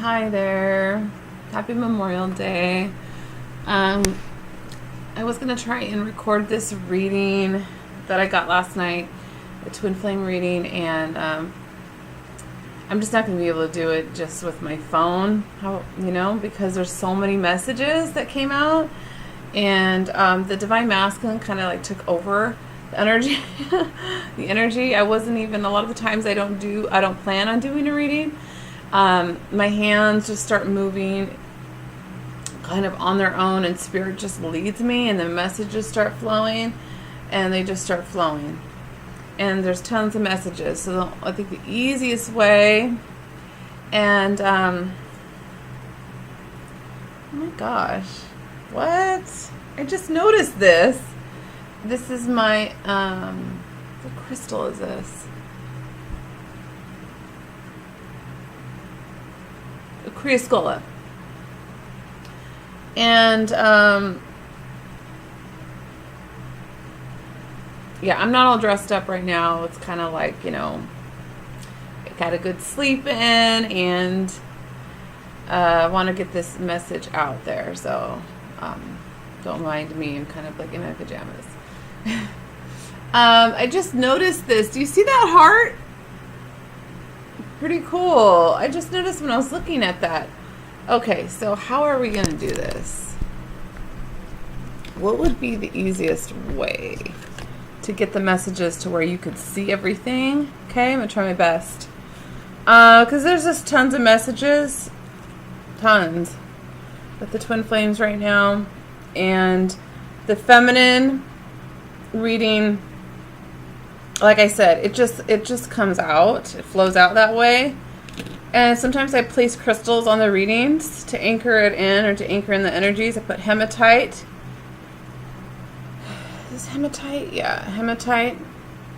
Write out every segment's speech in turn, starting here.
Hi there. Happy Memorial Day. I was going to try and record this reading that I got last night, the Twin Flame reading, and I'm just not going to be able to do it just with my phone, because there's so many messages that came out, and the Divine Masculine kind of like took over the energy. The energy. I wasn't even, a lot of the times I don't plan on doing a reading. My hands just start moving kind of on their own, and spirit just leads me, and the messages start flowing, and they just start flowing, and there's tons of messages. So I think the easiest way, and oh my gosh, what? I just noticed this. This is my what crystal is this? Crioscola. And yeah, I'm not all dressed up right now. It's kind of like, I got a good sleep in, and I want to get this message out there. So don't mind me. I'm kind of like in my pajamas. I just noticed this. Do you see that heart? Pretty cool. I just noticed when I was looking at that. Okay, so how are we going to do this? What would be the easiest way to get the messages to where you could see everything? Okay, I'm going to try my best. Because there's just tons of messages. Tons. With the Twin Flames right now. And the feminine reading, like I said, it just comes out. It flows out that way. And sometimes I place crystals on the readings to anchor it in, or to anchor in the energies. I put hematite. Is this hematite? Yeah, hematite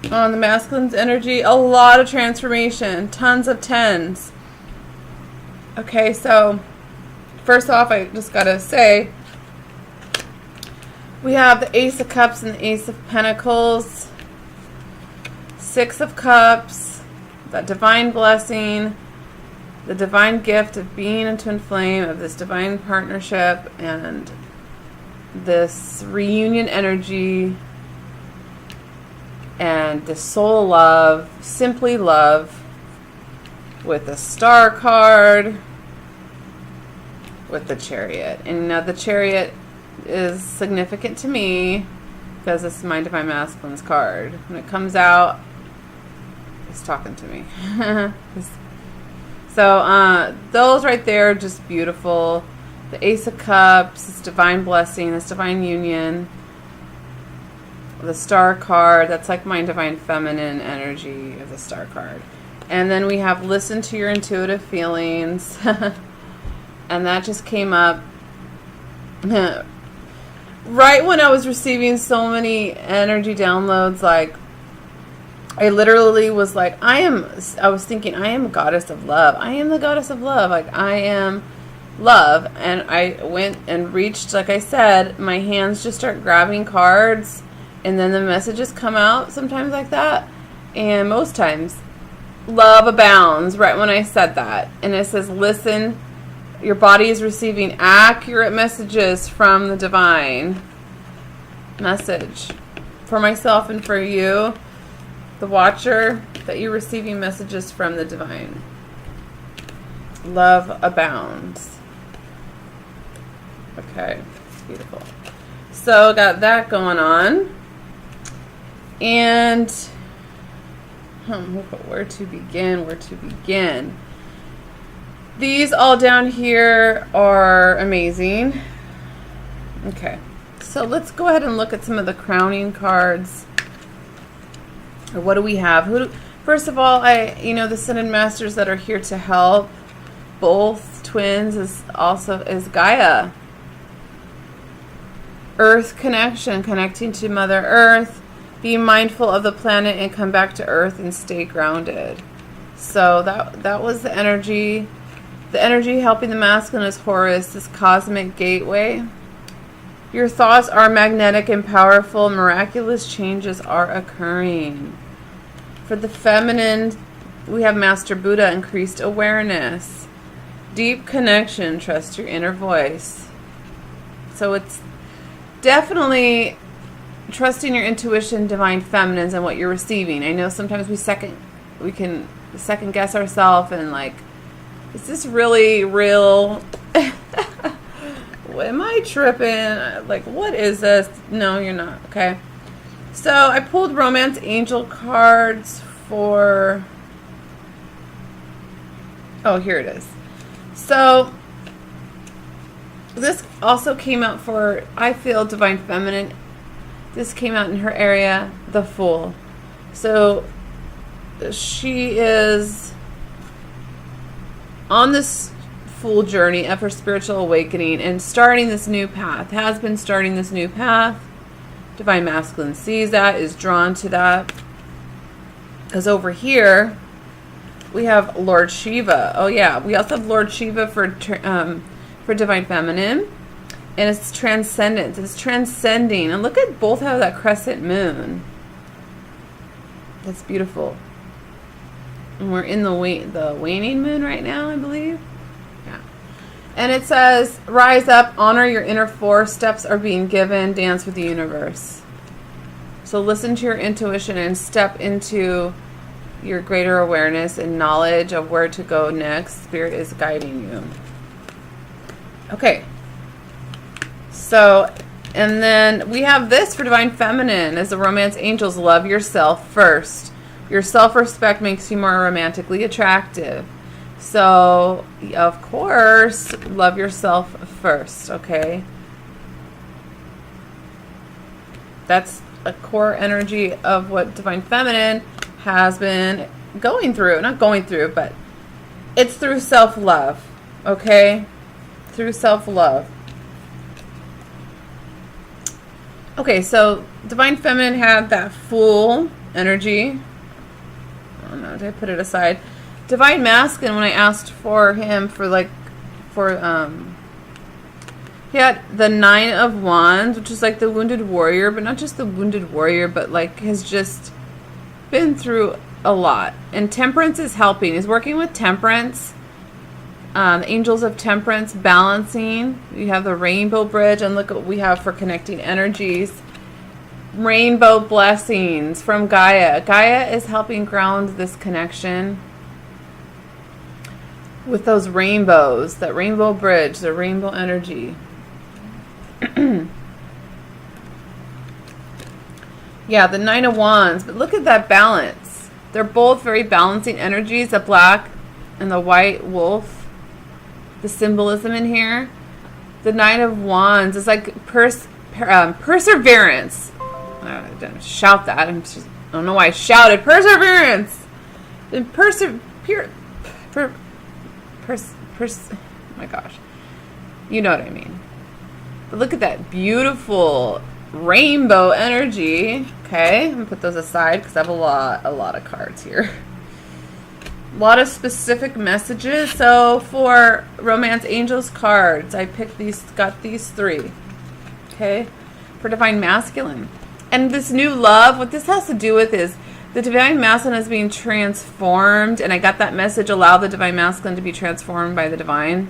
on the masculine's energy. A lot of transformation. Tons of tens. Okay, so first off, I just gotta say, we have the Ace of Cups and the Ace of Pentacles. Six of Cups. That divine blessing. The divine gift of being a twin flame, of this divine partnership, and this reunion energy, and the soul love, simply love, with the Star card, with the Chariot. And now the Chariot is significant to me because this is my Divine Masculine's card. When it comes out, it's talking to me. So those right there are just beautiful. The Ace of Cups, this divine blessing, this divine union. The Star card, that's like my divine feminine energy of the Star card. And then we have listen to your intuitive feelings. And that just came up right when I was receiving so many energy downloads. Like, I literally was like, I was thinking, I am a goddess of love. I am the goddess of love. Like, I am love. And I went and reached, like I said, my hands just start grabbing cards, and then the messages come out sometimes like that. And most times, love abounds right when I said that. And it says, listen, your body is receiving accurate messages from the divine. Message for myself and for you, the watcher, that you're receiving messages from the divine. Love abounds. Okay, beautiful. So got that going on. And where to begin? These all down here are amazing. Okay, so let's go ahead and look at some of the crowning cards. Or what do we have? First of all, the Ascended Masters that are here to help both twins is Gaia. Earth connection, connecting to Mother Earth. Be mindful of the planet and come back to Earth and stay grounded. So that was the energy. The energy helping the masculine is Horus, this cosmic gateway. Your thoughts are magnetic and powerful. Miraculous changes are occurring. For the feminine, we have Master Buddha, increased awareness. Deep connection, trust your inner voice. So it's definitely trusting your intuition, divine feminines, and what you're receiving. I know sometimes we can second guess ourselves and like, is this really real? Am I tripping? Like, what is this? No, you're not. Okay. So I pulled Romance Angel cards for... Oh, here it is. So this also came out for, I feel, Divine Feminine. This came out in her area, the Fool. So she is on this Fool journey of her spiritual awakening and starting this new path, has been starting this new path. Divine Masculine sees that, is drawn to that. Because over here, we have Lord Shiva. Oh yeah, we also have Lord Shiva for Divine Feminine. And it's transcendence. It's transcending. And look at both have that crescent moon. That's beautiful. And we're in the waning moon right now, I believe. Yeah. And it says, rise up, honor your inner force. Steps are being given. Dance with the universe. So listen to your intuition and step into your greater awareness and knowledge of where to go next. Spirit is guiding you. Okay. So, and then we have this for Divine Feminine as the Romance Angels. Love yourself first. Your self-respect makes you more romantically attractive. So, of course, love yourself first, okay? That's a core energy of what Divine Feminine has been going through. Not going through, but it's through self-love, okay? Through self-love. Okay, so Divine Feminine had that Fool energy. Oh no, did I put it aside? Divine Masculine, when I asked for him he had the 9 of Wands, which is like the wounded warrior, but not just the wounded warrior, but like has just been through a lot. And Temperance is helping. He's working with Temperance. Angels of Temperance, balancing. You have the Rainbow Bridge, and look what we have for connecting energies. Rainbow blessings from Gaia. Gaia is helping ground this connection with those rainbows, that rainbow bridge, the rainbow energy. Yeah, the 9 of Wands, but look at that balance. They're both very balancing energies, the black and the white wolf. The symbolism in here. The 9 of Wands is like perseverance. I don't shout that. I don't know why I shouted. Perseverance. And oh my gosh. You know what I mean. But look at that beautiful rainbow energy. Okay, I'm going to put those aside because I have a lot of cards here. A lot of specific messages. So for Romance Angels cards, I got these 3. Okay, for Divine Masculine. And this new love, what this has to do with is the Divine Masculine is being transformed, and I got that message, allow the Divine Masculine to be transformed by the Divine.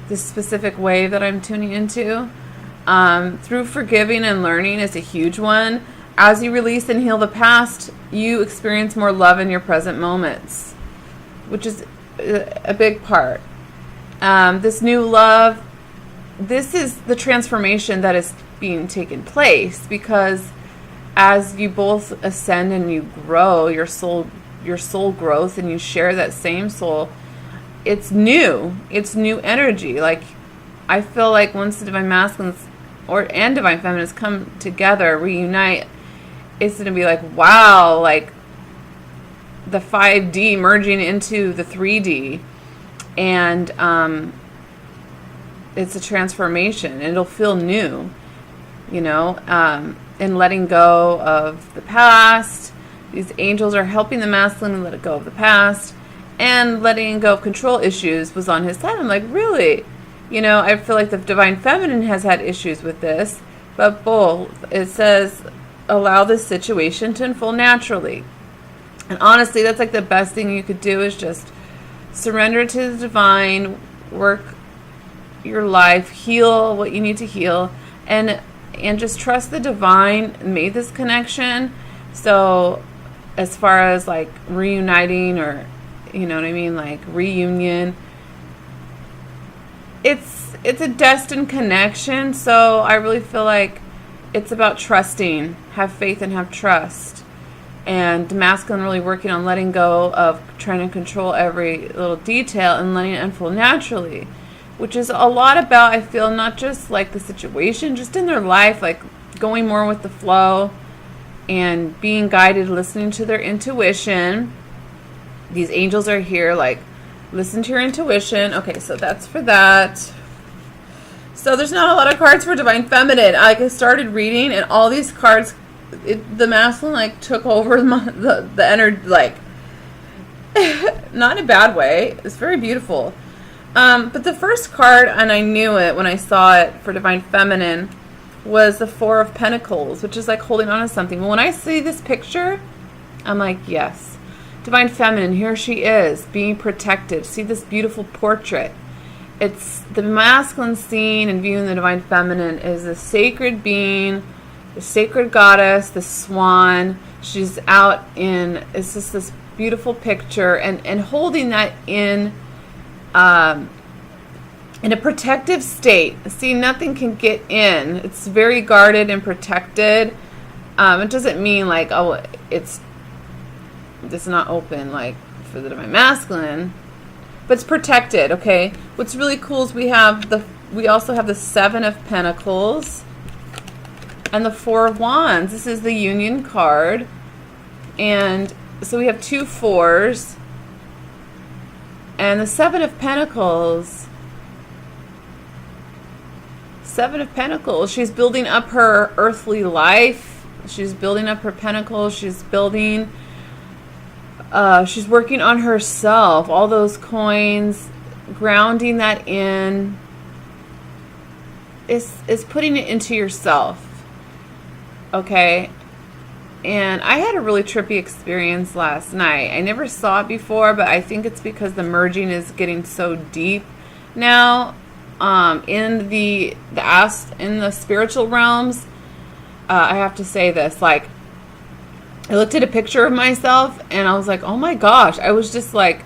This specific wave that I'm tuning into. Through forgiving and learning is a huge one. As you release and heal the past, you experience more love in your present moments, which is a big part. This new love, this is the transformation that is being taken place, because as you both ascend and you grow, your soul grows and you share that same soul. It's new energy. Like, I feel like once the Divine Masculines and Divine Feminines come together, reunite, it's going to be like, wow, like the 5D merging into the 3D. And it's a transformation, and it'll feel new, and letting go of the past. These angels are helping the masculine to let go of the past, and letting go of control issues was on his side. I'm like, really? I feel like the Divine Feminine has had issues with this, but both, it says, allow this situation to unfold naturally. And honestly, that's like the best thing you could do, is just Surrender to the divine, work your life, heal what you need to heal, and just trust the divine made this connection. So as far as like reuniting, or you know what I mean, like reunion, it's a destined connection. So I really feel like it's about trusting, have faith and have trust. And masculine really working on letting go of trying to control every little detail and letting it unfold naturally, which is a lot about, I feel, not just like the situation, just in their life, like going more with the flow and being guided, listening to their intuition. These angels are here, like, listen to your intuition. Okay, so that's for that. So there's not a lot of cards for Divine Feminine. I started reading, and all these cards, the masculine like took over the energy, like not in a bad way. It's very beautiful. But the first card, and I knew it when I saw it for Divine Feminine, was the Four of Pentacles, which is like holding on to something. When I see this picture, I'm like, yes, Divine Feminine, here she is, being protected. See this beautiful portrait. It's the masculine scene and viewing the Divine Feminine is a sacred being, the sacred goddess, the swan. She's out in, it's just this beautiful picture, and holding that in a protective state. See, nothing can get in. It's very guarded and protected. It doesn't mean like, oh, it's not open like for the Divine Masculine, but it's protected. Okay. What's really cool is we also have the Seven of Pentacles and the Four of Wands. This is the Union card, and so we have two fours. And the Seven of Pentacles, she's building up her earthly life. She's building up her pentacles. She's building, she's working on herself. All those coins, grounding that in, is putting it into yourself. Okay? And I had a really trippy experience last night. I never saw it before, but I think it's because the merging is getting so deep now in the spiritual realms. I have to say this, like, I looked at a picture of myself and I was like, oh my gosh, I was just like,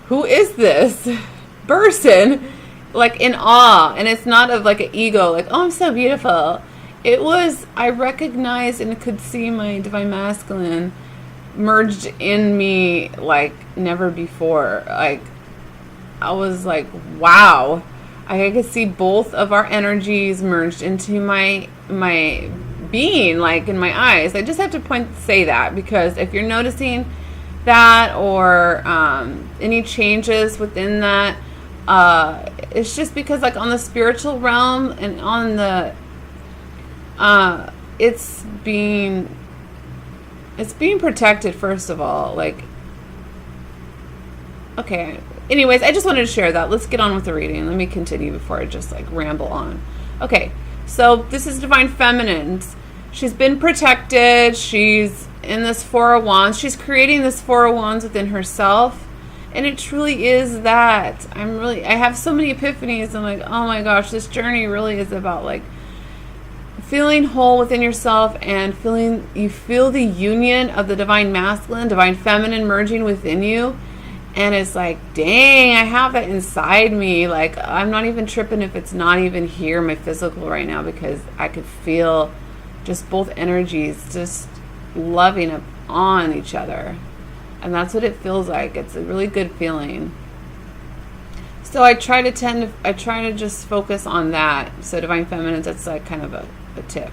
who is this person? Like in awe. And it's not of like an ego, like, oh, I'm so beautiful. It was, I recognized and could see my Divine Masculine merged in me like never before. Like, I was like, wow. I could see both of our energies merged into my being, like in my eyes. I just have to say that, because if you're noticing that or any changes within that, it's just because like on the spiritual realm and on the it's being protected, first of all. Like, okay, anyways, I just wanted to share that. Let's get on with the reading. Let me continue before I just like ramble on. Okay, so this is Divine Feminine. She's been protected. She's in this Four of Wands. She's creating this Four of Wands within herself, and it truly is that. I have so many epiphanies. I'm like, oh my gosh, this journey really is about like feeling whole within yourself, and you feel the union of the Divine Masculine, Divine Feminine merging within you. And it's like, dang, I have that inside me. Like, I'm not even tripping if it's not even here, my physical right now, because I could feel just both energies just loving on each other. And that's what it feels like. It's a really good feeling. So I try to just focus on that. So Divine Feminine, that's like kind of a tip.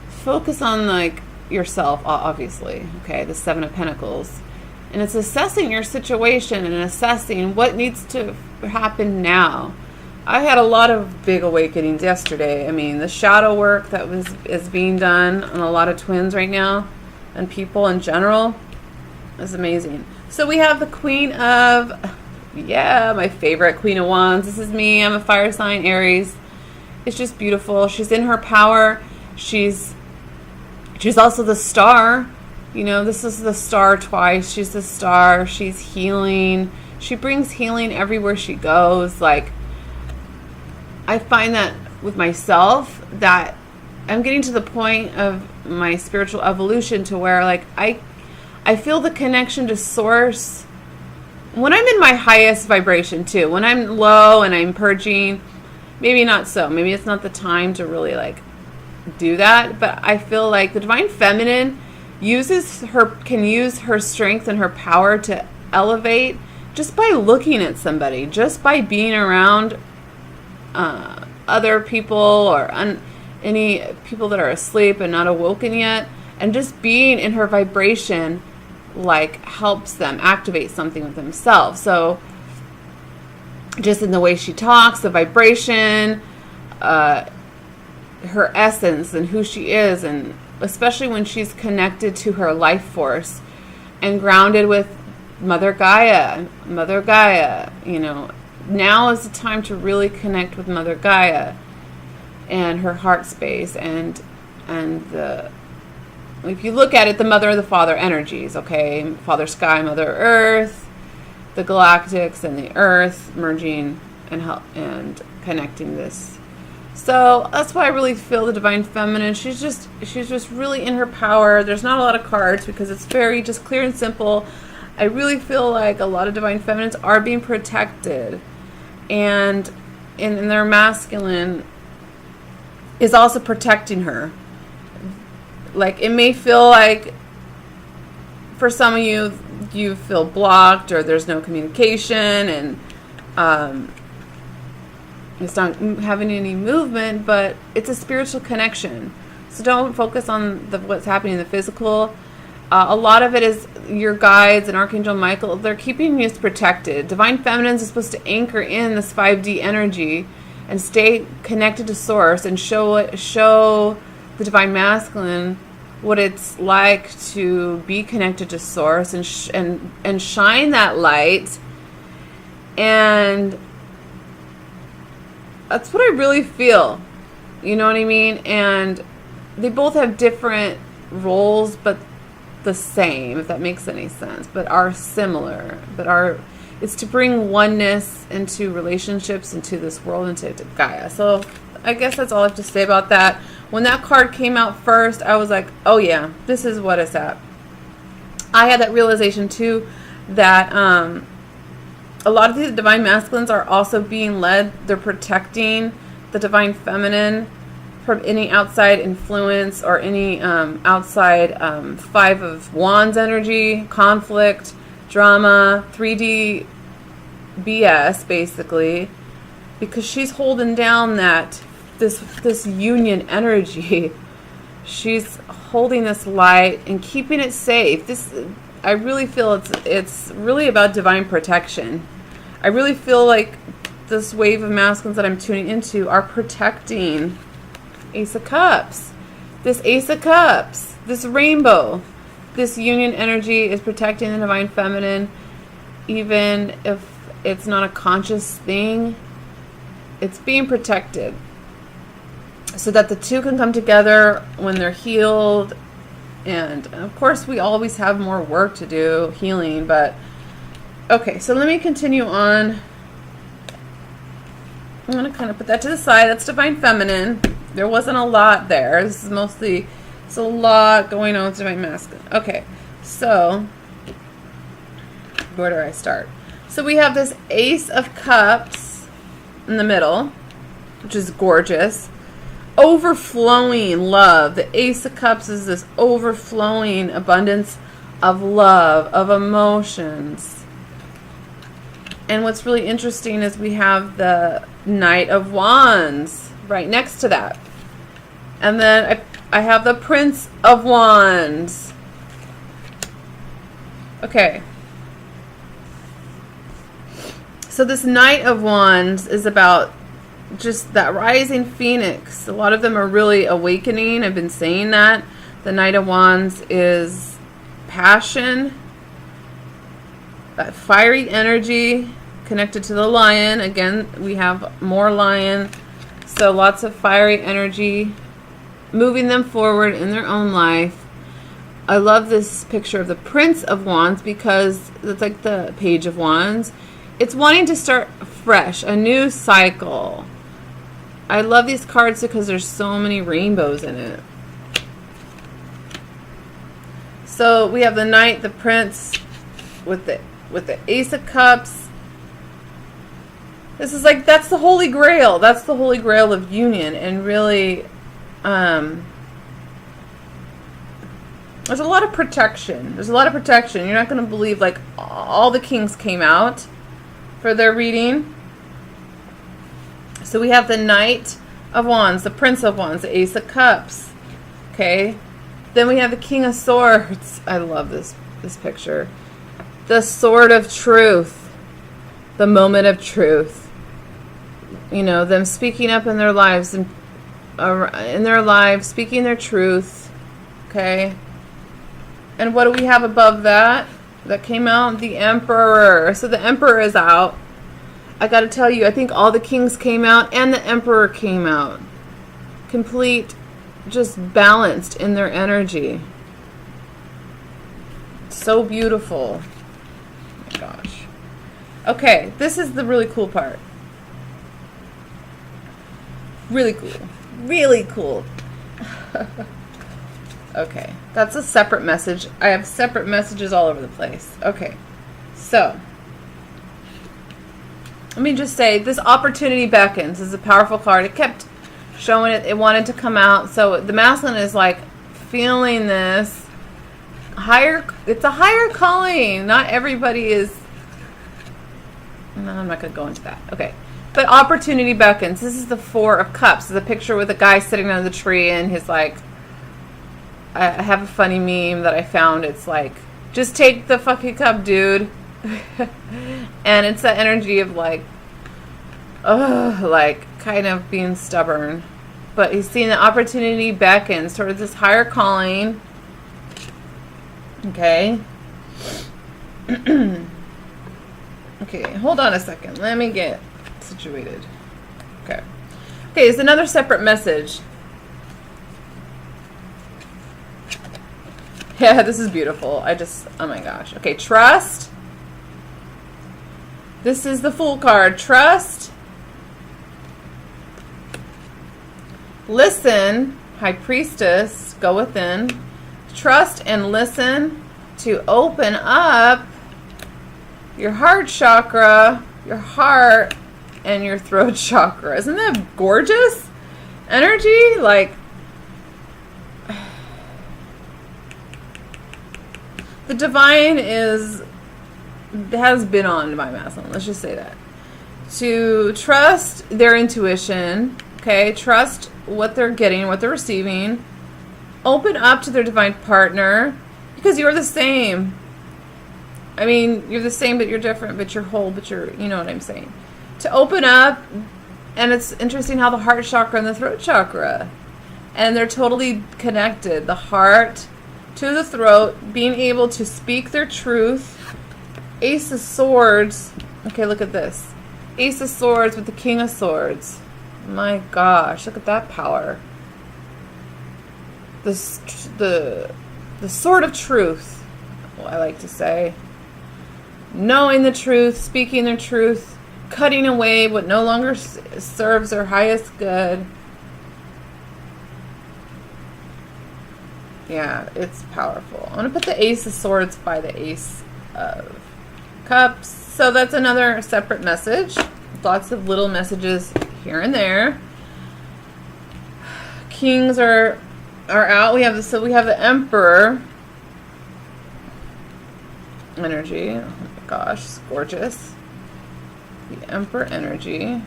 Focus on like yourself, obviously. Okay, the Seven of Pentacles. And it's assessing your situation and assessing what needs to happen now. I had a lot of big awakenings yesterday. I mean, the shadow work that is being done on a lot of twins right now and people in general is amazing. So we have the Queen of, my favorite, Queen of Wands. This is me. I'm a fire sign, Aries. It's just beautiful. She's in her power. She's also the star. You know, this is the star twice. She's the star. She's healing. She brings healing everywhere she goes. Like, I find that with myself, that I'm getting to the point of my spiritual evolution to where, like, I feel the connection to source when I'm in my highest vibration too. When I'm low and I'm purging, maybe not so. Maybe it's not the time to really like do that. But I feel like the Divine Feminine can use her strength and her power to elevate just by looking at somebody, just by being around other people or any people that are asleep and not awoken yet, and just being in her vibration like helps them activate something with themselves. So just in the way she talks, the vibration, her essence and who she is, and especially when she's connected to her life force and grounded with Mother Gaia, you know, now is the time to really connect with Mother Gaia and her heart space and the, if you look at it, the mother and the father energies, okay? Father Sky, Mother Earth, the galactics and the earth merging and connecting this. So that's why I really feel the Divine Feminine. She's just really in her power. There's not a lot of cards because it's very just clear and simple. I really feel like a lot of Divine Feminines are being protected, and in their masculine is also protecting her. Like, it may feel like for some of you feel blocked or there's no communication and it's not having any movement, but it's a spiritual connection. So don't focus on what's happening in the physical. A lot of it is your guides and Archangel Michael. They're keeping you protected. Divine Feminines is supposed to anchor in this 5D energy and stay connected to Source and show the Divine Masculine what it's like to be connected to Source and shine that light. And that's what I really feel. You know what I mean? And they both have different roles, but the same, if that makes any sense, but are similar. It's to bring oneness into relationships, into this world, into Gaia. So I guess that's all I have to say about that. When that card came out first, I was like, oh yeah, this is what it's at. I had that realization too, that a lot of these Divine Masculines are also being led. They're protecting the Divine Feminine from any outside influence or any outside 5 of Wands energy, conflict, drama, 3D BS, basically, because she's holding down this union energy. She's holding this light and keeping it safe. I really feel it's really about divine protection. I really feel like this wave of masculines that I'm tuning into are protecting Ace of Cups. This Ace of Cups, this rainbow, this union energy is protecting the Divine Feminine. Even if it's not a conscious thing, it's being protected so that the two can come together when they're healed. And of course, we always have more work to do, healing, but okay, so let me continue on. I'm going to kind of put that to the side. That's Divine Feminine. There wasn't a lot there. This is mostly, it's a lot going on with Divine Masculine. Okay, so where do I start? So we have this Ace of Cups in the middle, which is gorgeous. Overflowing love. The Ace of Cups is this overflowing abundance of love, of emotions. And what's really interesting is we have the Knight of Wands right next to that. And then I have the Prince of Wands. Okay. So this Knight of Wands is about just that rising phoenix. A lot of them are really awakening. I've been saying that. The Knight of Wands is passion, that fiery energy connected to the lion. Again, we have more lion. So lots of fiery energy moving them forward in their own life. I love this picture of the Prince of Wands because it's like the Page of Wands. it's wanting to start fresh, a new cycle. I love these cards because there's so many rainbows in it. So we have the Knight, the Prince, with the Ace of Cups. This is like, that's the Holy Grail. That's the Holy Grail of union. And really, there's a lot of protection. There's a lot of protection. You're not going to believe, like, all the kings came out for their reading. So we have the Knight of Wands, the Prince of Wands, the Ace of Cups. Okay. Then we have the King of Swords. I love this picture. The Sword of Truth. The moment of truth. You know, them speaking up in their lives, and speaking their truth. Okay. And what do we have above that? That came out? The Emperor. So the Emperor is out. I got to tell you, I think all the kings came out and the Emperor came out. Complete, just balanced in their energy. So beautiful. Oh my gosh. Okay, this is the really cool part. Really cool. Really cool. Okay, that's a separate message. I have separate messages all over the place. Okay, so let me just say, this Opportunity Beckons is a powerful card. It kept showing it. It wanted to come out. So the masculine is like feeling this higher. It's a higher calling. Not everybody is. No, I'm not going to go into that. Okay. But Opportunity Beckons. This is the Four of Cups. It's a picture with a guy sitting under the tree, and he's like, I have a funny meme that I found. It's like, just take the fucking cup, dude. And it's that energy of like, like kind of being stubborn. But he's seeing the Opportunity Beckons towards this higher calling. Okay. Okay, hold on a second. Let me get situated. Okay. Okay, it's another separate message. Yeah, this is beautiful. Oh my gosh. Okay, trust. This is the Fool card. Trust. Listen. High Priestess. Go within. Trust and listen to open up your heart chakra, your heart, and your throat chakra. Isn't that gorgeous? Energy? Like, the divine has been on by masculine. Let's just say that. To trust their intuition, okay? Trust what they're getting, what they're receiving. Open up to their divine partner, because you're the same. I mean, you're the same, but you're different, but you're whole, but you know what I'm saying. To open up, and it's interesting how the heart chakra and the throat chakra, and they're totally connected. The heart to the throat, being able to speak their truth. Ace of Swords. Okay, look at this. Ace of Swords with the King of Swords. My gosh, look at that power. The Sword of Truth, I like to say. Knowing the truth, speaking their truth, cutting away what no longer serves their highest good. Yeah, it's powerful. I'm going to put the Ace of Swords by the Ace of Cups. So that's another separate message. Lots of little messages here and there. Kings are out. We have the Emperor energy. Oh my gosh, it's gorgeous. The Emperor energy.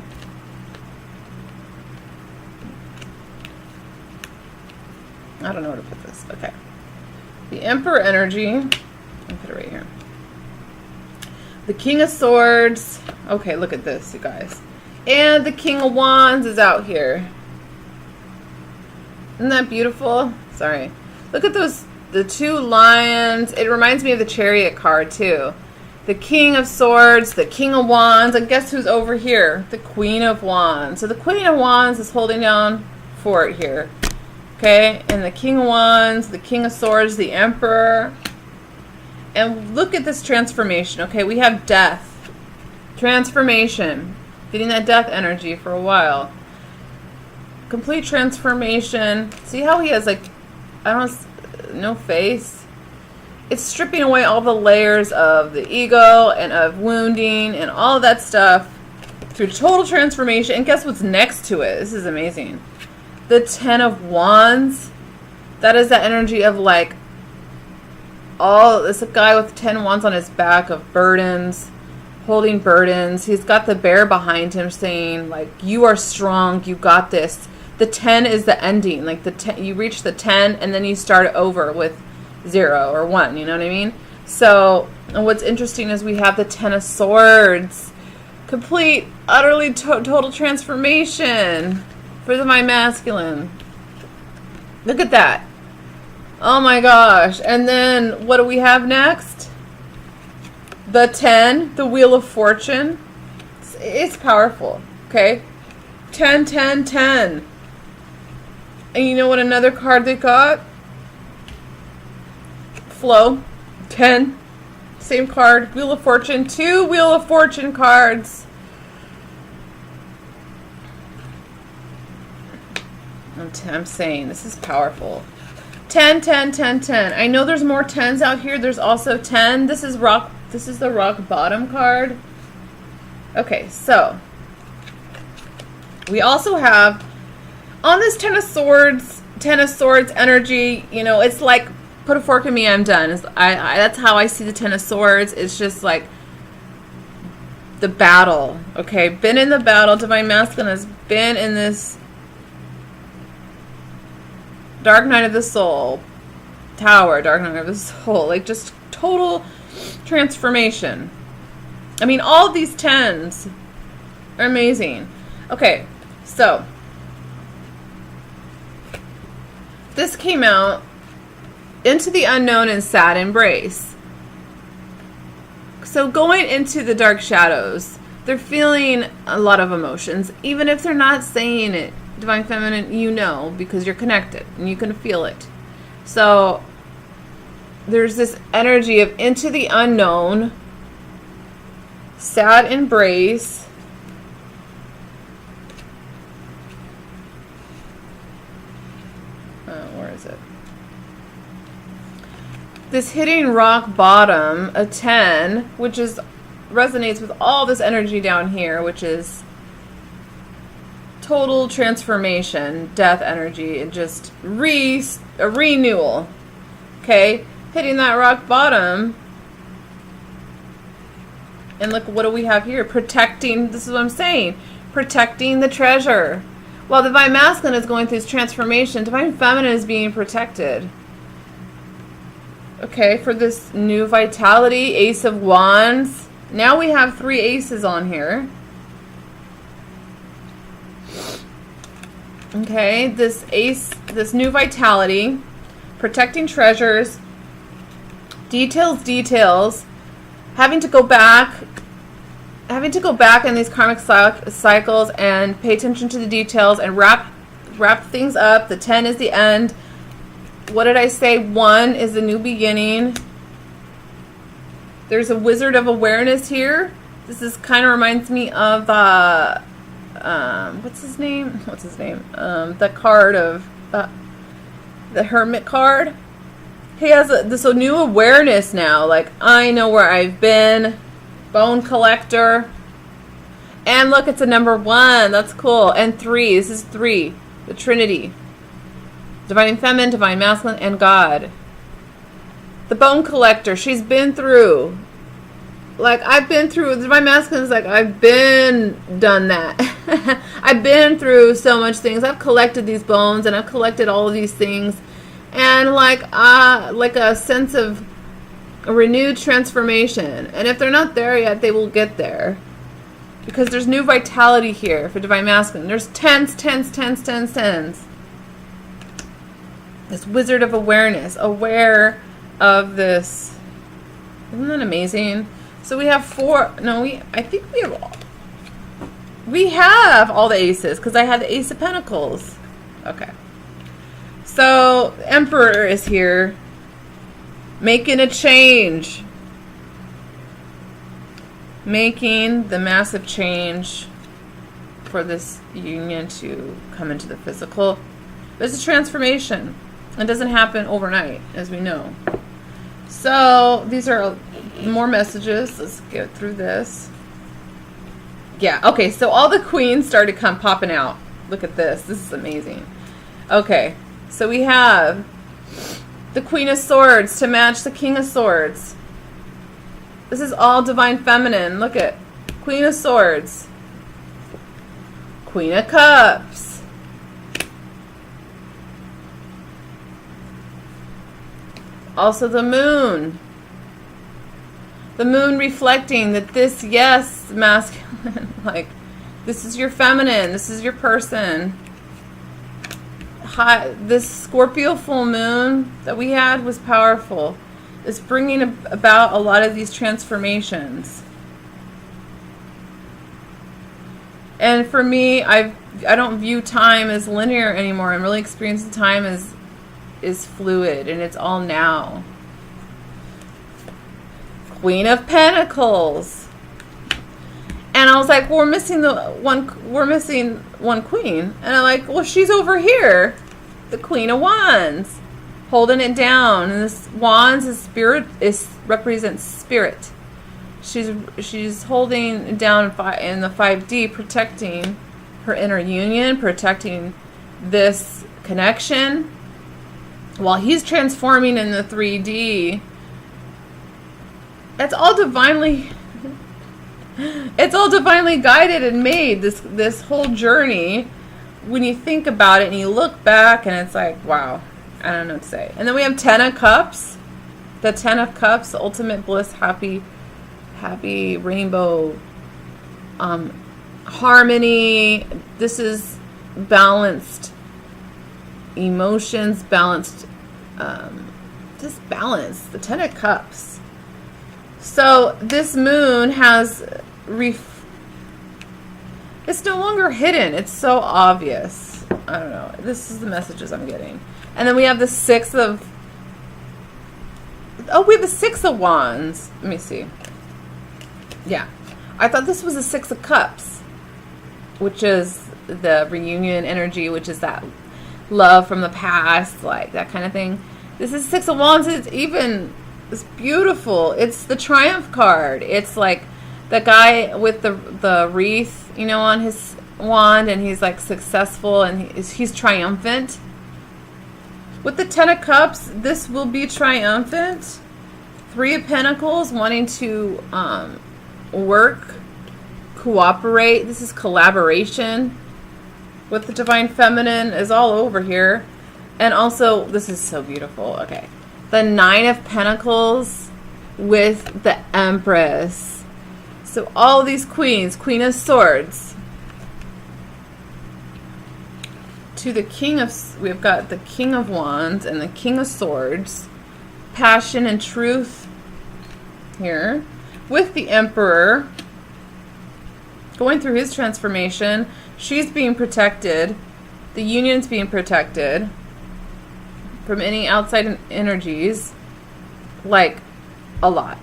I don't know where to put this. Okay. The Emperor energy. I'll put it right here. The King of Swords. Okay, look at this, you guys. And the King of Wands is out here. Isn't that beautiful? Sorry. Look at those, the two lions. It reminds me of the Chariot card, too. The King of Swords, the King of Wands. And guess who's over here? The Queen of Wands. So the Queen of Wands is holding down fort here. Okay, and the King of Wands, the King of Swords, the Emperor. And look at this transformation. Okay, we have death. Transformation. Getting that death energy for a while. Complete transformation. See how he has like, no face? It's stripping away all the layers of the ego and of wounding and all of that stuff through total transformation. And guess what's next to it? This is amazing. The 10 of Wands. That is that energy of like, it's a guy with 10 wands on his back of burdens, holding burdens. He's got the bear behind him saying like, you are strong, you got this. The 10 is the ending. Like the 10, you reach the 10 and then you start over with 0 or 1, you know what I mean? So, and what's interesting is we have the 10 of Swords. Complete, utterly total transformation for the my masculine. Look at that. Oh my gosh. And then what do we have next? The 10, the Wheel of Fortune. It's powerful, okay? 10, 10, 10. And you know what another card they got? Flow. 10. Same card. Wheel of Fortune. 2 Wheel of Fortune cards. I'm saying this is powerful. 10, 10, 10, 10. I know there's more 10s out here. There's also 10. This is the rock bottom card. Okay, so we also have on this 10 of Swords energy, you know, it's like put a fork in me, I'm done. That's how I see the 10 of Swords. It's just like the battle. Okay, been in the battle. Divine Masculine has been in this Dark Night of the Soul, Tower, Dark Night of the Soul, like just total transformation. I mean, all of these 10s are amazing. Okay, so this came out, Into the Unknown and Sad Embrace. So going into the dark shadows, they're feeling a lot of emotions, even if they're not saying it. Divine Feminine, you know, because you're connected and you can feel it. So there's this energy of into the unknown, sad embrace, where is it? This hitting rock bottom, a 10, which is resonates with all this energy down here, which is total transformation, death energy, and just a renewal. Okay, hitting that rock bottom. And look, what do we have here? Protecting, this is what I'm saying, protecting the treasure. While Divine Masculine is going through this transformation, Divine Feminine is being protected. Okay, for this new vitality, Ace of Wands. Now we have 3 aces on here. Okay, this ace, this new vitality, protecting treasures, details, having to go back in these karmic cycles and pay attention to the details and wrap things up. The 10 is the end. What did I say? 1 is the new beginning. There's a Wizard of Awareness here. This kind of reminds me of what's his name? The card of the Hermit card. He has this new awareness now. Like, I know where I've been. Bone collector. And look, it's a number 1. That's cool. And 3. This is 3. The Trinity. Divine Feminine, Divine Masculine, and God. The bone collector. She's been through. Like, I've been through, Divine Masculine is like, I've been done that. I've been through so much things. I've collected these bones and I've collected all of these things. And like a sense of a renewed transformation. And if they're not there yet, they will get there. Because there's new vitality here for Divine Masculine. There's 10s. This Wizard of Awareness. Aware of this. Isn't that amazing? So we have 4. No, I think we have all the aces because I had the Ace of Pentacles. Okay. So Emperor is here, making a change. making the massive change for this union to come into the physical. There's a transformation. It doesn't happen overnight, as we know. So these are more messages. Let's get through this. Yeah, okay, so all the queens started popping out. Look at this. This is amazing. Okay, so we have the Queen of Swords to match the King of Swords. This is all divine feminine. Look at Queen of Swords. Queen of Cups. Also the Moon. The Moon reflecting that this, yes, masculine, like, this is your feminine. This is your person. This Scorpio full moon that we had was powerful. It's bringing about a lot of these transformations. And for me, I don't view time as linear anymore. I'm really experiencing time is fluid, and it's all now. Queen of Pentacles. And I was like, well, we're missing one queen. And I'm like, well, she's over here. The Queen of Wands. Holding it down. And this Wands represents spirit. She's holding it down in the 5D, protecting her inner union, protecting this connection. While he's transforming in the 3D, it's all divinely guided and made, this whole journey. When you think about it and you look back, and it's like, wow, I don't know what to say. And then we have Ten of Cups. The Ten of Cups, ultimate bliss, happy rainbow, harmony. This is balanced emotions, balanced, just balance. The Ten of Cups. So this moon has it's no longer hidden. It's so obvious. I don't know. This is the messages I'm getting. And then we have the Six of Wands. Let me see. Yeah. I thought this was the Six of Cups, which is the reunion energy, which is that love from the past, like that kind of thing. This is Six of Wands. It's beautiful. It's the Triumph card. It's like the guy with the wreath, on his wand, and he's like successful, and he's triumphant. With the Ten of Cups, this will be triumphant. Three of Pentacles, wanting to work, cooperate. This is collaboration. With the Divine Feminine is all over here. And also, this is so beautiful. Okay. The Nine of Pentacles with the Empress. So all these queens, Queen of Swords. To the King of, we've got the King of Wands and the King of Swords. Passion and truth here. With the Emperor. Going through his transformation. She's being protected. The union's being protected from any outside energies. Like, a lot.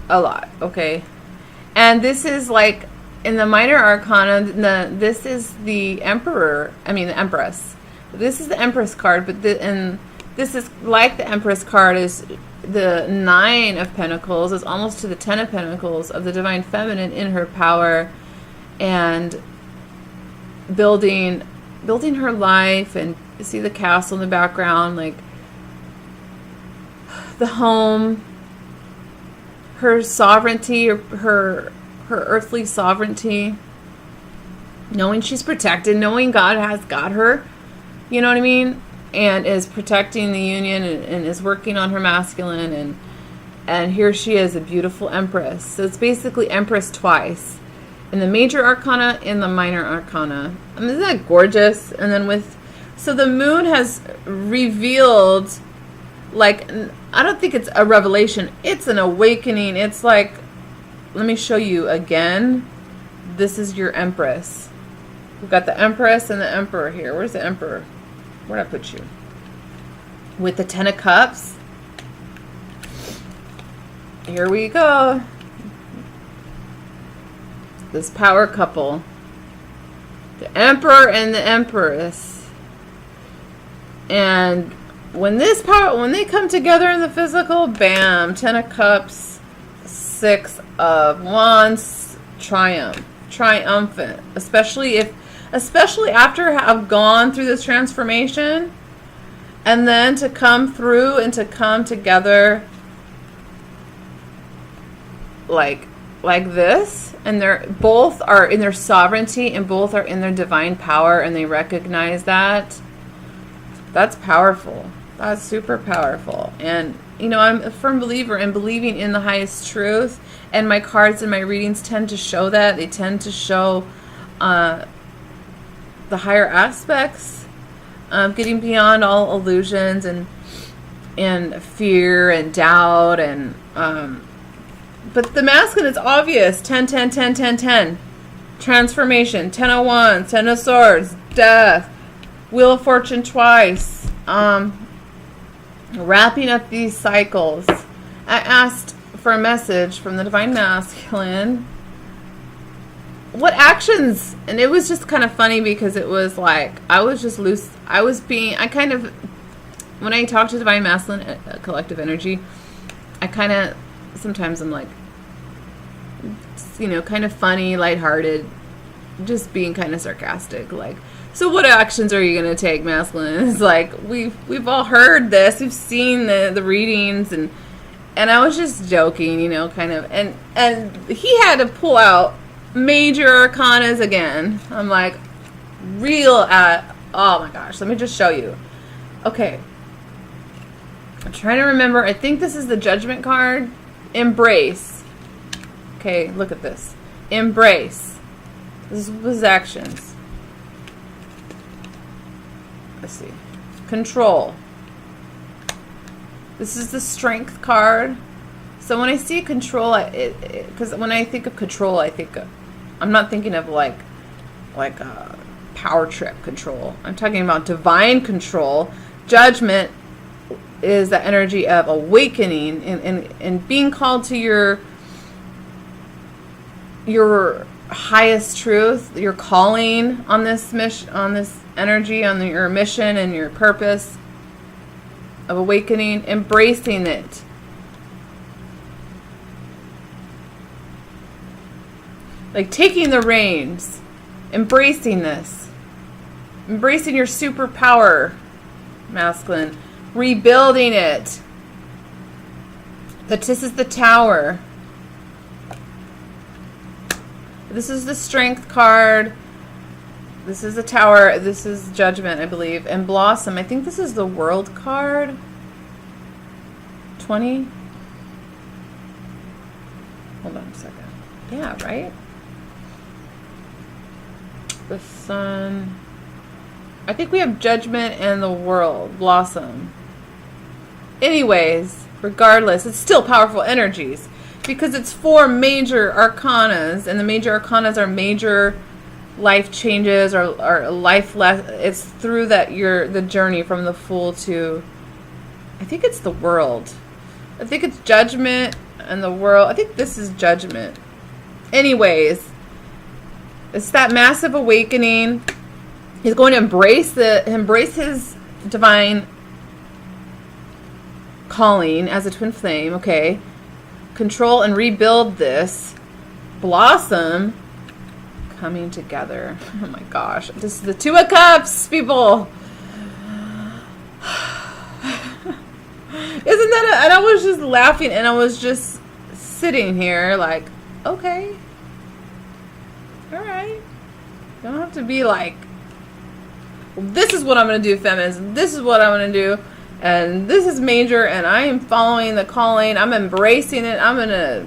Okay? And this is like, in the minor arcana, this is the Emperor, the Empress. This is the Empress card, but this is like the Empress card is the Nine of Pentacles, is almost to the Ten of Pentacles of the Divine Feminine in her power and building her life. And you see the castle in the background, like the home, her sovereignty, or her earthly sovereignty, knowing she's protected, knowing God has got her, you know what I mean, and is protecting the union, and is working on her masculine, and here she is, a beautiful Empress. So it's basically Empress twice, in the major arcana, in the minor arcana. Isn't that gorgeous? And then so the moon has revealed, like, I don't think it's a revelation, it's an awakening. It's like, let me show you again. This is your Empress. We've got the Empress and the Emperor here. Where's the Emperor? Where'd I put you? With the Ten of Cups. Here we go. this power couple, the Emperor and the Empress. And when they come together in the physical, bam, 10 of Cups, 6 of Wands, triumphant. Especially after I've gone through this transformation, and then to come through and to come together like this, and they're both are in their sovereignty and both are in their divine power, and they recognize that. That's powerful. That's super powerful. And I'm a firm believer in believing in the highest truth, and my cards and my readings tend to show that. They tend to show the higher aspects, getting beyond all illusions and fear and doubt and but the masculine is obvious. 10, 10, 10, 10, 10. Transformation. 10 of Wands, 10 of Swords, death, Wheel of Fortune twice. Wrapping up these cycles. I asked for a message from the Divine Masculine. What actions? And it was just kind of funny because it was like, I was just loose. When I talk to Divine Masculine, collective energy, sometimes I'm like, kind of funny, lighthearted, just being kind of sarcastic. Like, so what actions are you going to take, masculine? It's like, we've all heard this. We've seen the readings, and I was just joking, kind of. And he had to pull out major arcanas again. I'm like, oh my gosh, let me just show you. Okay. I'm trying to remember. I think this is the Judgment card. Embrace. Okay, look at this. Embrace. This is his actions. Let's see. Control. This is the Strength card. So when I see control, because when I think of control, I'm not thinking of like a power trip control. I'm talking about divine control. Judgment is the energy of awakening and being called to your highest truth, your calling on this mission, on this energy, on your mission and your purpose of awakening, embracing it. Like taking the reins, embracing this, embracing your superpower, masculine, rebuilding it. That this is the Tower. This is the Strength card. This is the Tower. This is Judgment, I believe. And Blossom. I think this is the World card. 20. Hold on a second. Yeah, right? The Sun. I think we have Judgment and the World. Blossom. Anyways, regardless, it's still powerful energies. Because it's 4 major arcanas, and the major arcanas are major life changes or life it's through that the journey from the Fool to, I think it's the World. I think it's Judgment and the World. I think this is Judgment. Anyways, it's that massive awakening. He's going to embrace his divine calling as a twin flame. Okay. Control and rebuild this. Blossom. Coming together. Oh my gosh. This is the 2 of Cups, people. Isn't that and I was just laughing, and I was just sitting here like, okay. Alright. You don't have to be like, this is what I'm going to do, feminist. This is what I'm going to do. And this is major, and I am following the calling. I'm embracing it. I'm going to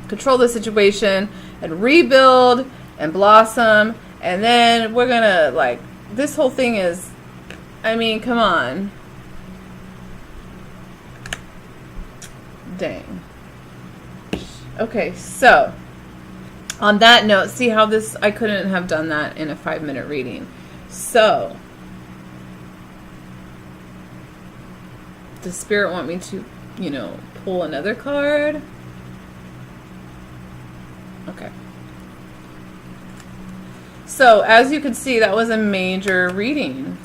control the situation and rebuild and blossom. And then we're going to, like, this whole thing is, I mean, come on. Dang. Okay, so on that note, see how this, I couldn't have done that in a 5-minute reading. So, does Spirit want me to, pull another card? Okay. So, as you can see, that was a major reading.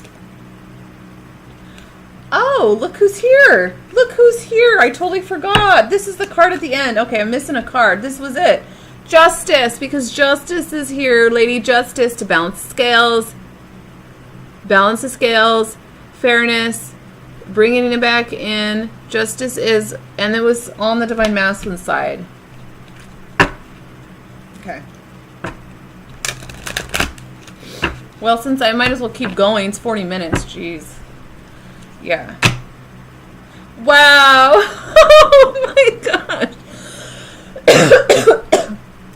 Oh, look who's here. Look who's here. I totally forgot. This is the card at the end. Okay, I'm missing a card. This was it. Justice, because Justice is here. Lady Justice to balance scales. Balance the scales. Fairness. Bringing it back in. Justice is, and it was on the Divine Masculine side. Okay. Well, since I might as well keep going. It's 40 minutes. Jeez. Yeah. Wow. Oh my gosh.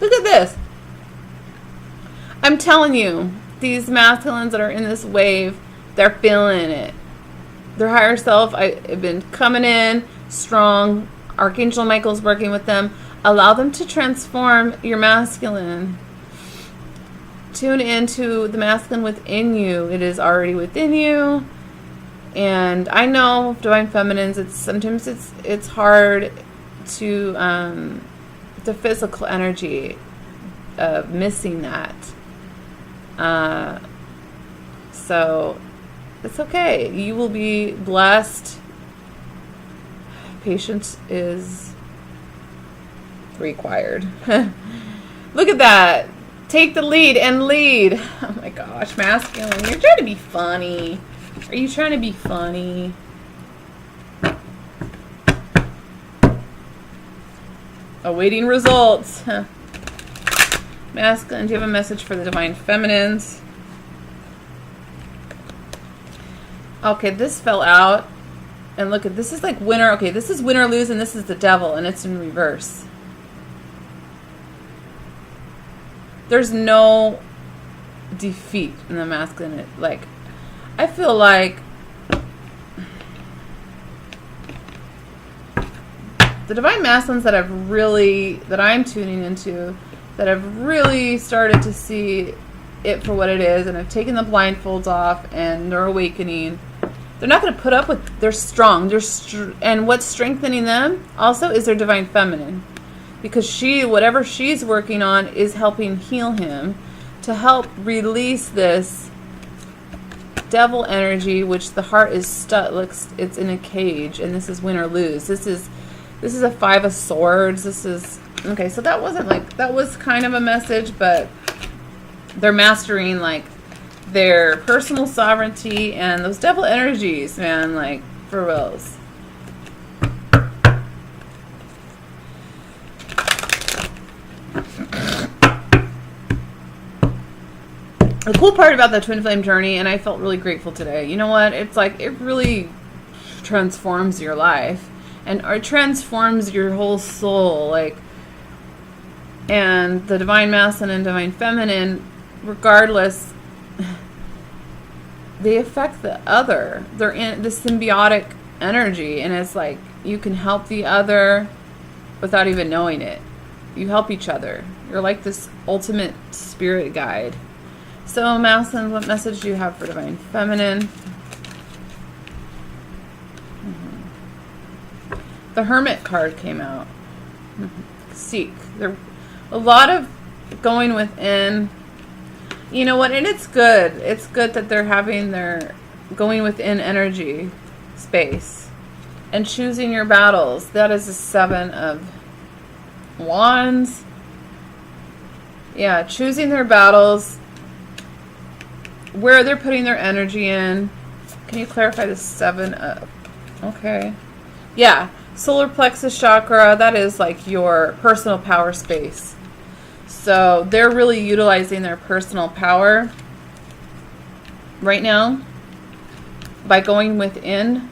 Look at this. I'm telling you, these masculines that are in this wave, they're feeling it. Their higher self, I've been coming in strong. Archangel Michael's working with them. Allow them to transform your masculine. Tune into the masculine within you. It is already within you. And I know Divine Feminines, sometimes it's hard to the physical energy of missing that. So it's okay. You will be blessed. Patience is required. Look at that. Take the lead and lead. Oh my gosh, masculine. You're trying to be funny. Are you trying to be funny? Awaiting results. Masculine, do you have a message for the Divine Feminines? Okay, this fell out. And look at this is like winner. Okay, this is win or lose, and this is the Devil, and it's in reverse. There's no defeat in the masculine. Like, I feel like the Divine Masculines that I'm tuning into, that have really started to see it for what it is, and have taken the blindfolds off, and they're awakening. They're not going to put up with. They're strong. And what's strengthening them also is their Divine Feminine, because whatever she's working on is helping heal him, to help release this Devil energy, which the heart is stuck. Looks, it's in a cage, and this is win or lose. This is a 5 of Swords. This is okay. So that was kind of a message, but they're mastering like their personal sovereignty and those Devil energies, man. Like, for reals. The cool part about the Twin Flame journey, and I felt really grateful today, you know what? It's like, it really transforms your life. And it transforms your whole soul. Like, and the Divine Masculine and Divine Feminine, regardless, they affect the other. They're in the symbiotic energy. And it's like, you can help the other without even knowing it. You help each other. You're like this ultimate spirit guide. So, Masculine, what message do you have for Divine Feminine? The Hermit card came out. Seek. There, a lot of going within. You know what? And it's good. It's good that they're having their going within energy space and choosing your battles. That is the 7 of Wands. Yeah, choosing their battles. Where they're putting their energy in. Can you clarify the 7 of... Okay. Yeah. Solar plexus chakra. That is like your personal power space. So they're really utilizing their personal power right now by going within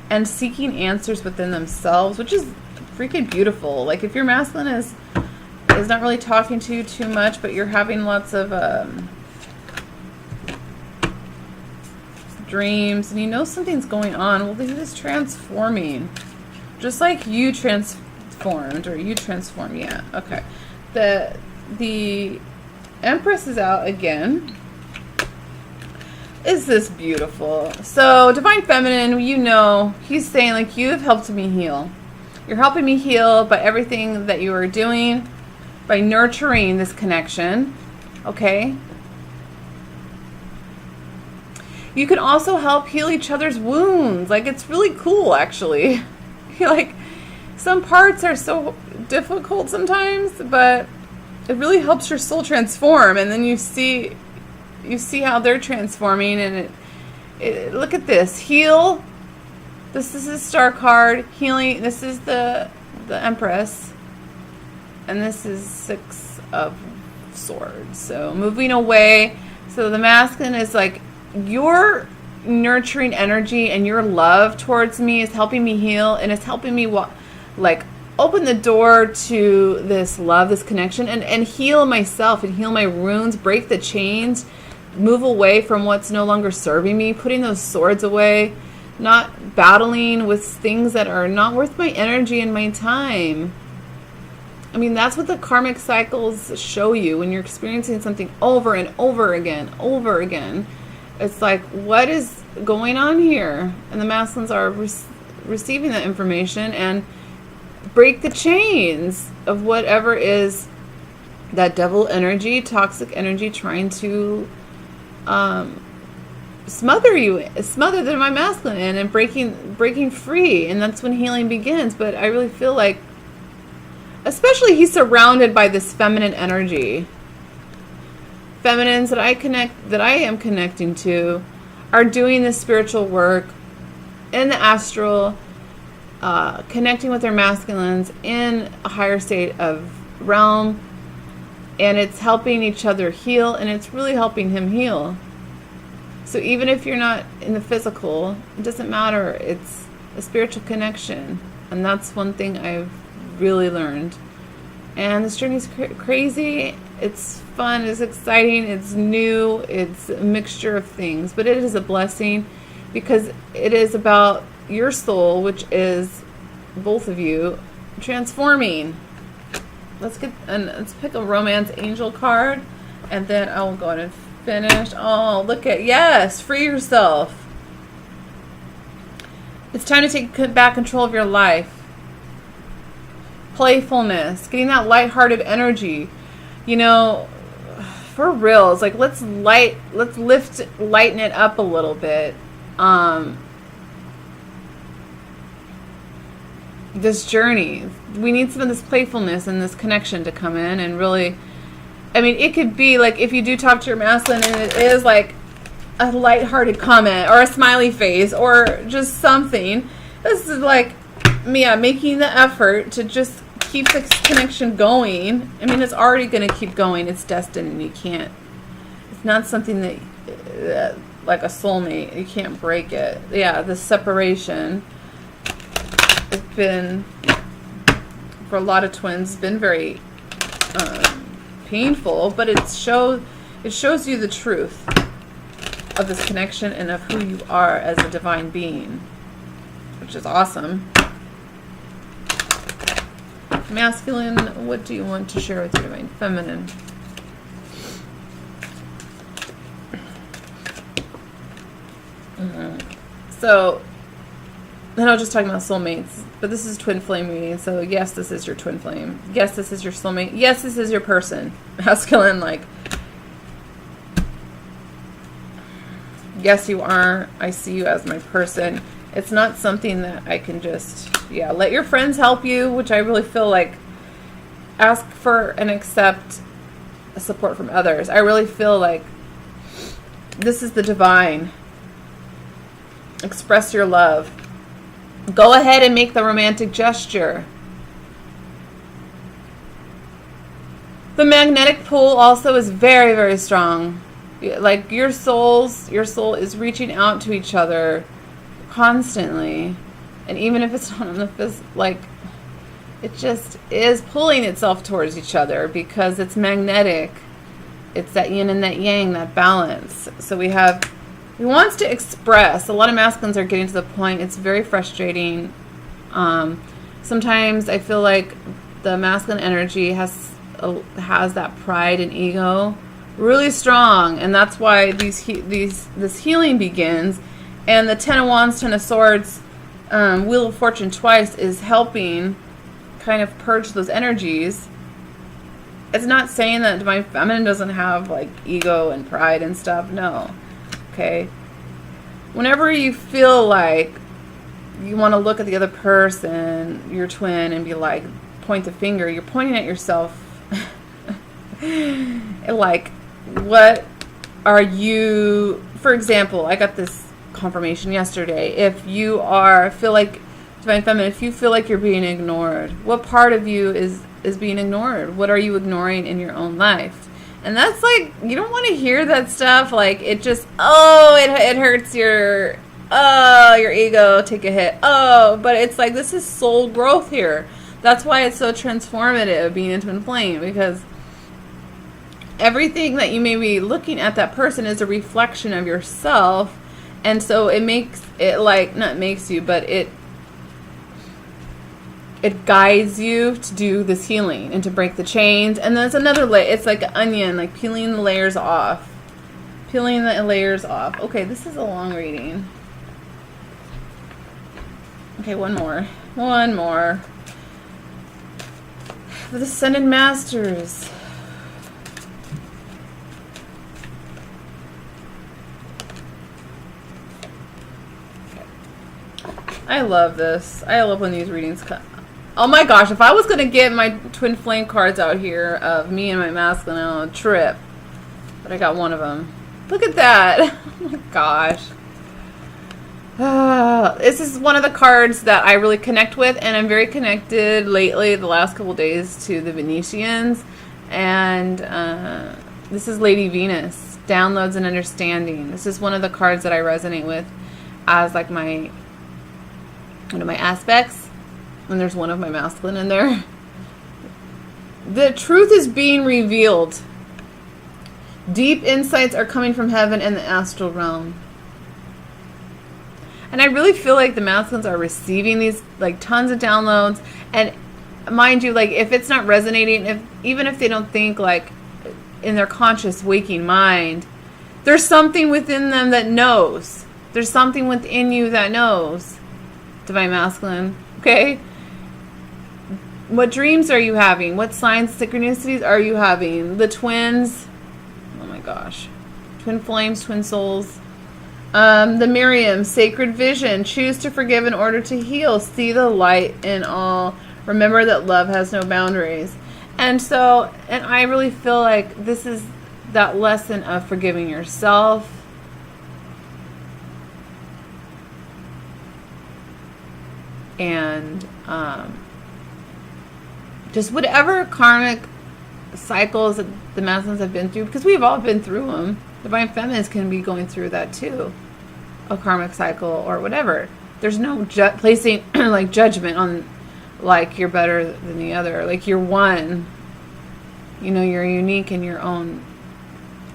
and seeking answers within themselves, which is freaking beautiful. Like, if your masculine is not really talking to you too much, but you're having lots of... dreams, and you know something's going on. Well, this is transforming, just like you transformed, or you transform. Yeah, okay. The Empress is out again. Is this beautiful? So, Divine Feminine, you know, he's saying, like, you have helped me heal. You're helping me heal by everything that you are doing, by nurturing this connection. Okay. You can also help heal each other's wounds. Like, it's really cool, actually. Like, some parts are so difficult sometimes, but it really helps your soul transform. And then you see how they're transforming, and look at this. Heal. This is a star card. Healing. This is the Empress. And this is Six of Swords. So moving away. So the masculine is like, your nurturing energy and your love towards me is helping me heal, and it's helping me open the door to this love, this connection, and heal myself and heal my wounds, break the chains, move away from what's no longer serving me, putting those swords away, not battling with things that are not worth my energy and my time. I mean, that's what the karmic cycles show you when you're experiencing something over and over again. It's like, what is going on here? And the masculines are receiving that information and break the chains of whatever is that devil energy, toxic energy, trying to smother my masculine in, and breaking free. And that's when healing begins. But I really feel like, especially, he's surrounded by this feminine energy. Feminines that I am connecting to are doing this spiritual work in the astral, connecting with their masculines in a higher state of realm, and it's helping each other heal, and it's really helping him heal. So even if you're not in the physical, it doesn't matter. It's a spiritual connection, and that's one thing I've really learned. And this journey's crazy. It's fun. It's exciting. It's new. It's a mixture of things, but it is a blessing because it is about your soul, which is both of you, transforming. Let's pick a romance angel card, and then I will go ahead and finish. Oh, look at, yes, free yourself. It's time to take back control of your life. Playfulness, getting that lighthearted energy. You know, for real, it's like, let's lighten it up a little bit. This journey, we need some of this playfulness and this connection to come in and really, I mean, it could be like, if you do talk to your masculine and it is like a lighthearted comment or a smiley face or just something, this is like, yeah, making the effort to just keep this connection going. I mean, it's already going to keep going. It's destined, and you can't. It's not something that like a soulmate. You can't break it. Yeah, the separation. It's been, for a lot of twins, it's been very painful, but it shows you the truth of this connection and of who you are as a divine being, which is awesome. Masculine, what do you want to share with your divine feminine? So, then I was just talking about soulmates, but this is twin flame reading. So yes, this is your twin flame. Yes, this is your soulmate. Yes, this is your person. Masculine, like, yes, you are. I see you as my person. It's not something that I can just, let your friends help you, which I really feel like, ask for and accept support from others. I really feel like this is the divine. Express your love. Go ahead and make the romantic gesture. The magnetic pull also is very, very strong. Like, your soul is reaching out to each other constantly, and even if it's not on the like, it just is pulling itself towards each other because it's magnetic. It's that yin and that yang, that balance. So he wants to express. A lot of masculines are getting to the point, it's very frustrating. Sometimes I feel like the masculine energy has that pride and ego really strong, and that's why this healing begins. And the Ten of Wands, Ten of Swords, Wheel of Fortune twice is helping kind of purge those energies. It's not saying that divine feminine doesn't have like ego and pride and stuff. No. Okay. whenever you feel like you want to look at the other person, your twin, and be like, point the finger, you're pointing at yourself. Like, what are you, for example, I got this confirmation yesterday. If you feel like, Divine Feminine, if you feel like you're being ignored, what part of you is being ignored? What are you ignoring in your own life? And that's like, you don't want to hear that stuff. Like, it just, it hurts your ego, take a hit. But it's like, this is soul growth here. That's why it's so transformative being in Twin Flame, because everything that you may be looking at that person is a reflection of yourself. And so it makes it, like, not makes you, but it guides you to do this healing and to break the chains. And there's another layer. It's like an onion, like peeling the layers off. Peeling the layers off. Okay, this is a long reading. Okay, one more. The Ascended Masters. I love this. I love when these readings come. Oh my gosh, if I was going to get my Twin Flame cards out here of me and my masculine on a trip, but I got one of them. Look at that. Oh my gosh. This is one of the cards that I really connect with, and I'm very connected lately, the last couple days, to the Venetians. And this is Lady Venus, Downloads and Understanding. This is one of the cards that I resonate with as like one of my aspects. And there's one of my masculine in there. The truth is being revealed. Deep insights are coming from heaven and the astral realm. And I really feel like the masculines are receiving these, like, tons of downloads. And mind you, like, if it's not resonating, even if they don't think, like, in their conscious waking mind, there's something within them that knows. There's something within you that knows. Divine Masculine. Okay? What dreams are you having? What signs, synchronicities are you having? The twins. Oh my gosh. Twin flames, twin souls. The Miriam, sacred vision. Choose to forgive in order to heal. See the light in all. Remember that love has no boundaries. And I really feel like this is that lesson of forgiving yourself. And just whatever karmic cycles that the masculines have been through, because we've all been through them. Divine Feminines can be going through that too, a karmic cycle or whatever. There's no placing like judgment on, like, you're better than the other. Like, you're one. You know, you're unique in your own,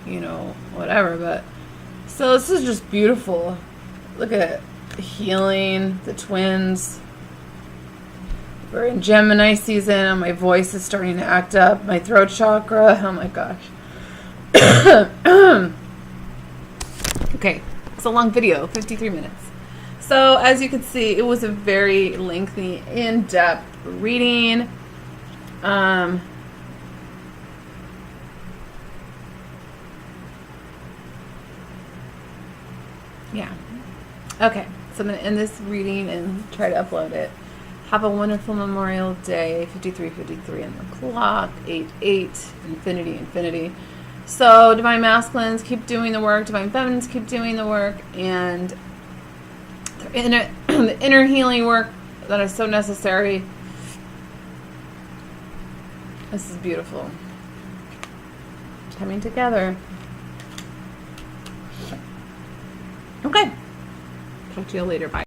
you know, whatever. But so this is just beautiful. Look at the healing, the twins. We're in Gemini season, and my voice is starting to act up. My throat chakra. Oh my gosh. Okay, it's a long video, 53 minutes. So as you can see, it was a very lengthy, in-depth reading. Yeah. Okay, so I'm going to end this reading and try to upload it. Have a wonderful Memorial Day. 53:53 on the clock. 8:8. Infinity, infinity. So, Divine Masculines, keep doing the work. Divine Feminines, keep doing the work. And the inner healing work that is so necessary. This is beautiful. Coming together. Okay. Talk to you later. Bye.